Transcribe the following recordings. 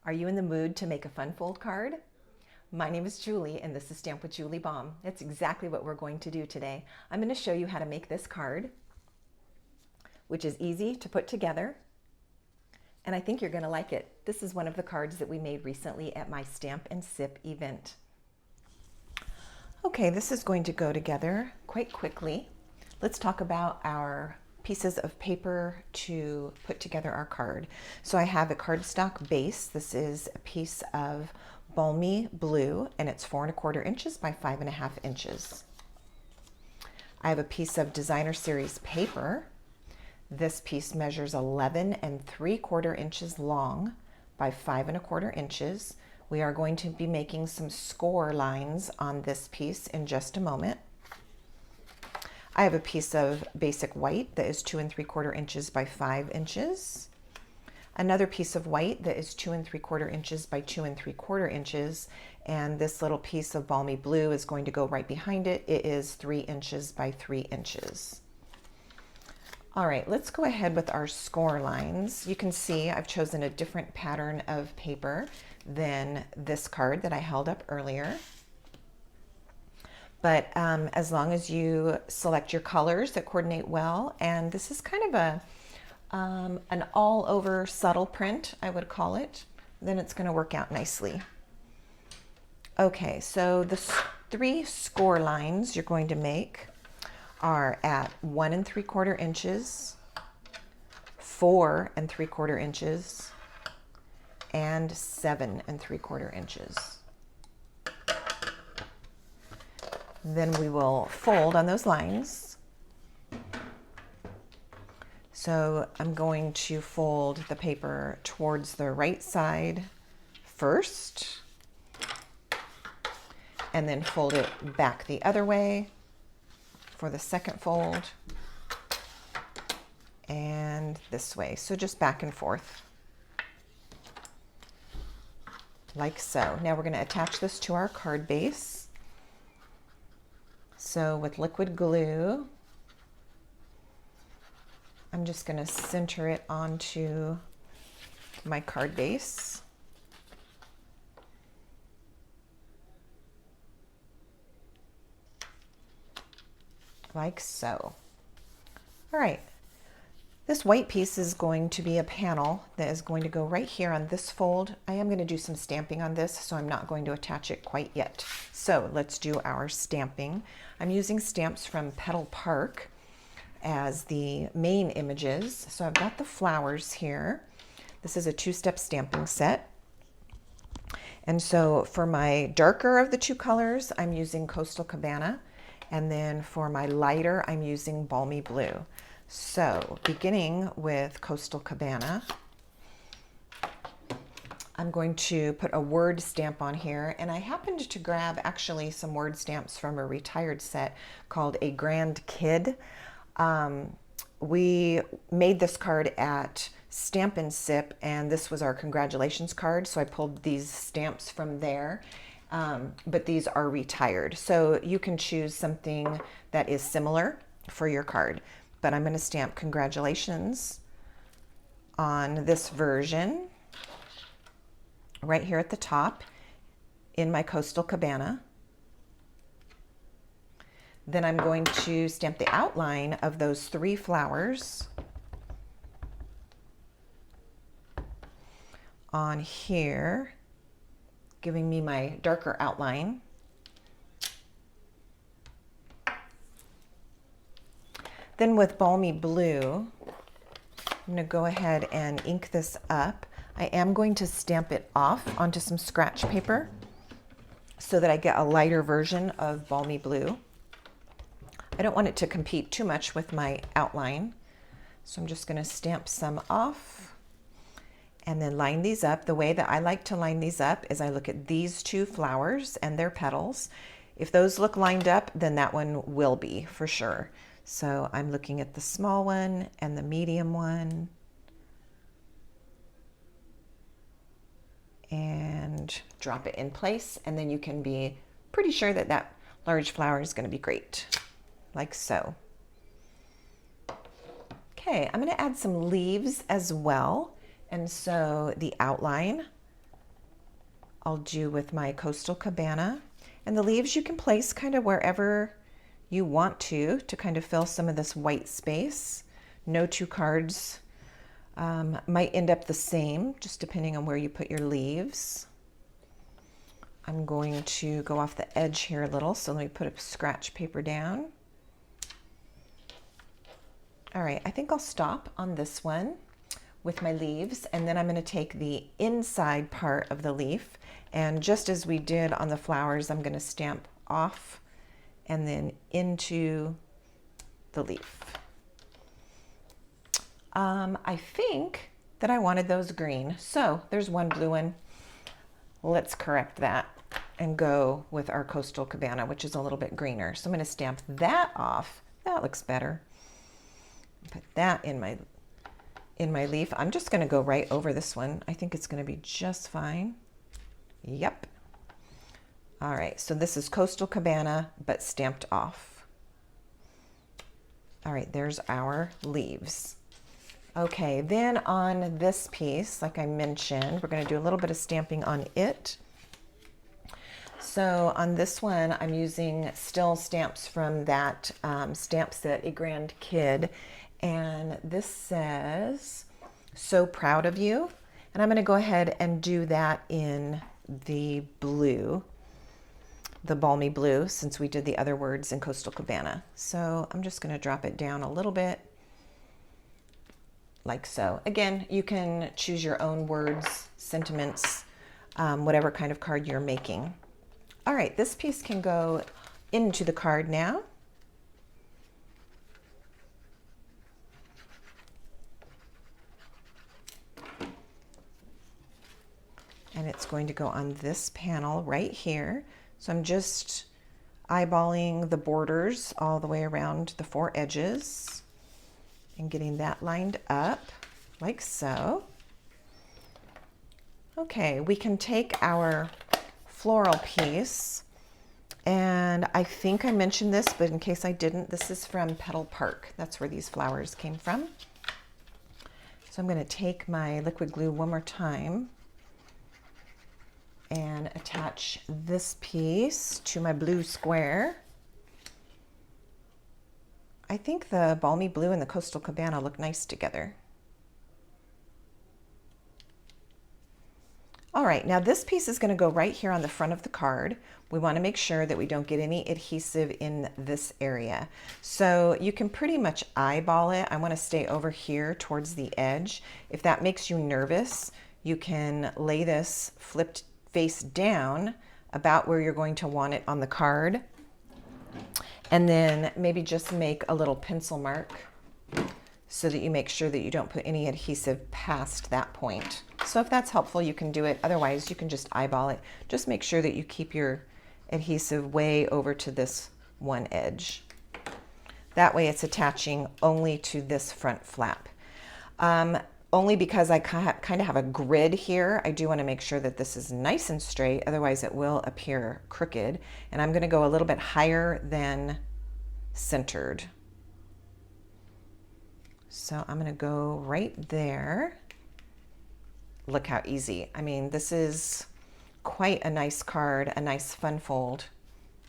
Are you in the mood to make a fun fold card? My name is Julie and this is Stamp with Julie Baum. That's exactly what we're going to do today. I'm going to show you how to make this card, which is easy to put together, and I think you're going to like it. This is one of the cards that we made recently at my Stamp and Sip event. Okay, this is going to go together quite quickly. Let's talk about our pieces of paper to put together our card. So I have a cardstock base. This is a piece of balmy blue and it's 4 1/4 inches by 5 1/2 inches. I have a piece of designer series paper. This piece measures 11 3/4 inches long by 5 1/4 inches. We are going to be making some score lines on this piece in just a moment. I have a piece of basic white that is 2 3/4 inches by 5 inches. Another piece of white that is 2 3/4 inches by 2 3/4 inches. And this little piece of balmy blue is going to go right behind it. It is 3 inches by 3 inches. All right, let's go ahead with our score lines. You can see I've chosen a different pattern of paper than this card that I held up earlier. But as long as you select your colors that coordinate well, and this is kind of an all-over subtle print, I would call it, then it's going to work out nicely. Okay, so the 3 score lines you're going to make are at 1 3/4 inches, 4 3/4 inches, and 7 3/4 inches. Then we will fold on those lines. So I'm going to fold the paper towards the right side first, and then fold it back the other way for the second fold, and this way. So just back and forth, like so. Now we're going to attach this to our card base. So with liquid glue, I'm just going to center it onto my card base. Like so. All right. This white piece is going to be a panel that is going to go right here on this fold. I am going to do some stamping on this, so I'm not going to attach it quite yet. So let's do our stamping. I'm using stamps from Petal Park as the main images. So I've got the flowers here. This is a 2-step stamping set. And so for my darker of the 2 colors, I'm using Coastal Cabana. And then for my lighter, I'm using Balmy Blue. So beginning with Coastal Cabana, I'm going to put a word stamp on here, and I happened to grab actually some word stamps from a retired set called A Grand Kid. We made this card at Stamp and Sip, and this was our congratulations card, so I pulled these stamps from there. But these are retired, so you can choose something that is similar for your card. But I'm going to stamp congratulations on this version right here at the top in my Coastal Cabana. Then I'm going to stamp the outline of those 3 flowers on here, giving me my darker outline. Then with Balmy Blue, I'm going to go ahead and ink this up. I am going to stamp it off onto some scratch paper so that I get a lighter version of Balmy Blue. I don't want it to compete too much with my outline, so I'm just going to stamp some off and then line these up. The way that I like to line these up is I look at these 2 flowers and their petals. If those look lined up, then that one will be for sure. So I'm looking at the small one and the medium one, and drop it in place, and then you can be pretty sure that that large flower is going to be great, like so. Okay, I'm going to add some leaves as well, and so the outline I'll do with my Coastal Cabana. And the leaves you can place kind of wherever you want to kind of fill some of this white space. No two cards might end up the same, just depending on where you put your leaves. I'm going to go off the edge here a little, so let me put a scratch paper down. All right, I think I'll stop on this one with my leaves, and then I'm going to take the inside part of the leaf, and just as we did on the flowers, I'm going to stamp off and then into the leaf. I think that I wanted those green, so there's one blue one. Let's correct that and go with our Coastal Cabana, which is a little bit greener. So I'm going to stamp that off. That looks better. Put that in my leaf. I'm just going to go right over this one. I think it's going to be just fine. Yep. All right, so this is Coastal Cabana, but stamped off. All right, there's our leaves. Okay, then on this piece, like I mentioned, we're going to do a little bit of stamping on it. So on this one, I'm using still stamps from that stamp set, A Grand Kid. And this says, "So proud of you." And I'm going to go ahead and do that in the blue, the balmy blue, since we did the other words in Coastal Cabana. So I'm just going to drop it down a little bit, like so. Again, you can choose your own words, sentiments, whatever kind of card you're making. All right, this piece can go into the card now. And it's going to go on this panel right here. So I'm just eyeballing the borders all the way around the 4 edges and getting that lined up like so. Okay, we can take our floral piece, and I think I mentioned this, but in case I didn't, this is from Petal Park. That's where these flowers came from. So I'm going to take my liquid glue one more time and attach this piece to my blue square. I think the balmy blue and the Coastal Cabana look nice together. All right, now this piece is going to go right here on the front of the card. We want to make sure that we don't get any adhesive in this area. So you can pretty much eyeball it. I want to stay over here towards the edge. If that makes you nervous, you can lay this flipped face down about where you're going to want it on the card, and then maybe just make a little pencil mark so that you make sure that you don't put any adhesive past that point. So if that's helpful, you can do it. Otherwise, you can just eyeball it. Just make sure that you keep your adhesive way over to this one edge. That way it's attaching only to this front flap. Only because I kind of have a grid here, I do want to make sure that this is nice and straight, otherwise it will appear crooked. And I'm going to go a little bit higher than centered. So I'm going to go right there. Look how easy. I mean, this is quite a nice card, a nice fun fold,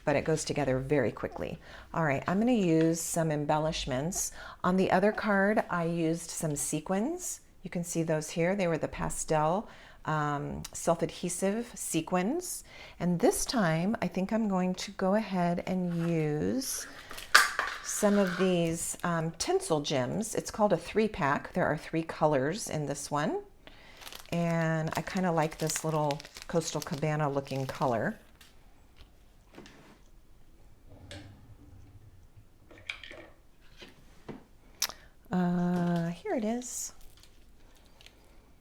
but it goes together very quickly. All right, I'm going to use some embellishments. On the other card, I used some sequins. You can see those here. They were the pastel self-adhesive sequins. And this time, I think I'm going to go ahead and use some of these tinsel gems. It's called a 3-pack. There are 3 colors in this one. And I kind of like this little Coastal Cabana looking color. Here it is.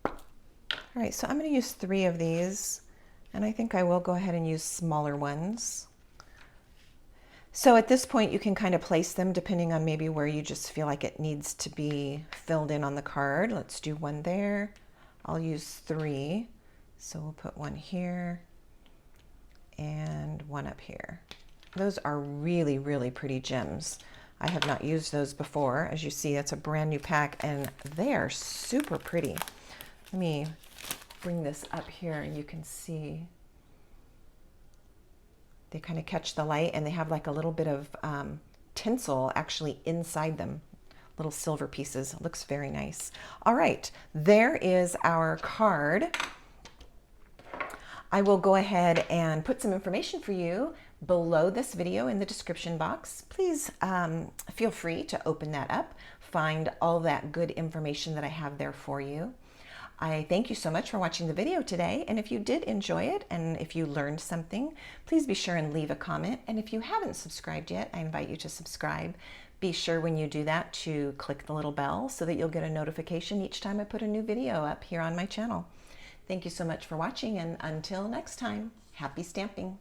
All right, so I'm going to use 3 of these, and I think I will go ahead and use smaller ones. So at this point, you can kind of place them depending on maybe where you just feel like it needs to be filled in on the card. Let's do 1 there. I'll use 3. So we'll put 1 here and 1 up here. Those are really, really pretty gems. I have not used those before. As you see, it's a brand new pack, and they are super pretty. Let me bring this up here and you can see They kind of catch the light, and they have like a little bit of tinsel actually inside them. Little silver pieces. It looks very nice. All right, there is our card. I will go ahead and put some information for you below this video in the description box. Please feel free to open that up, find all that good information that I have there for you. I thank you so much for watching the video today, and if you did enjoy it and if you learned something, please be sure and leave a comment. And if you haven't subscribed yet, I invite you to subscribe. Be sure when you do that to click the little bell so that you'll get a notification each time I put a new video up here on my channel. Thank you so much for watching, and until next time, happy stamping!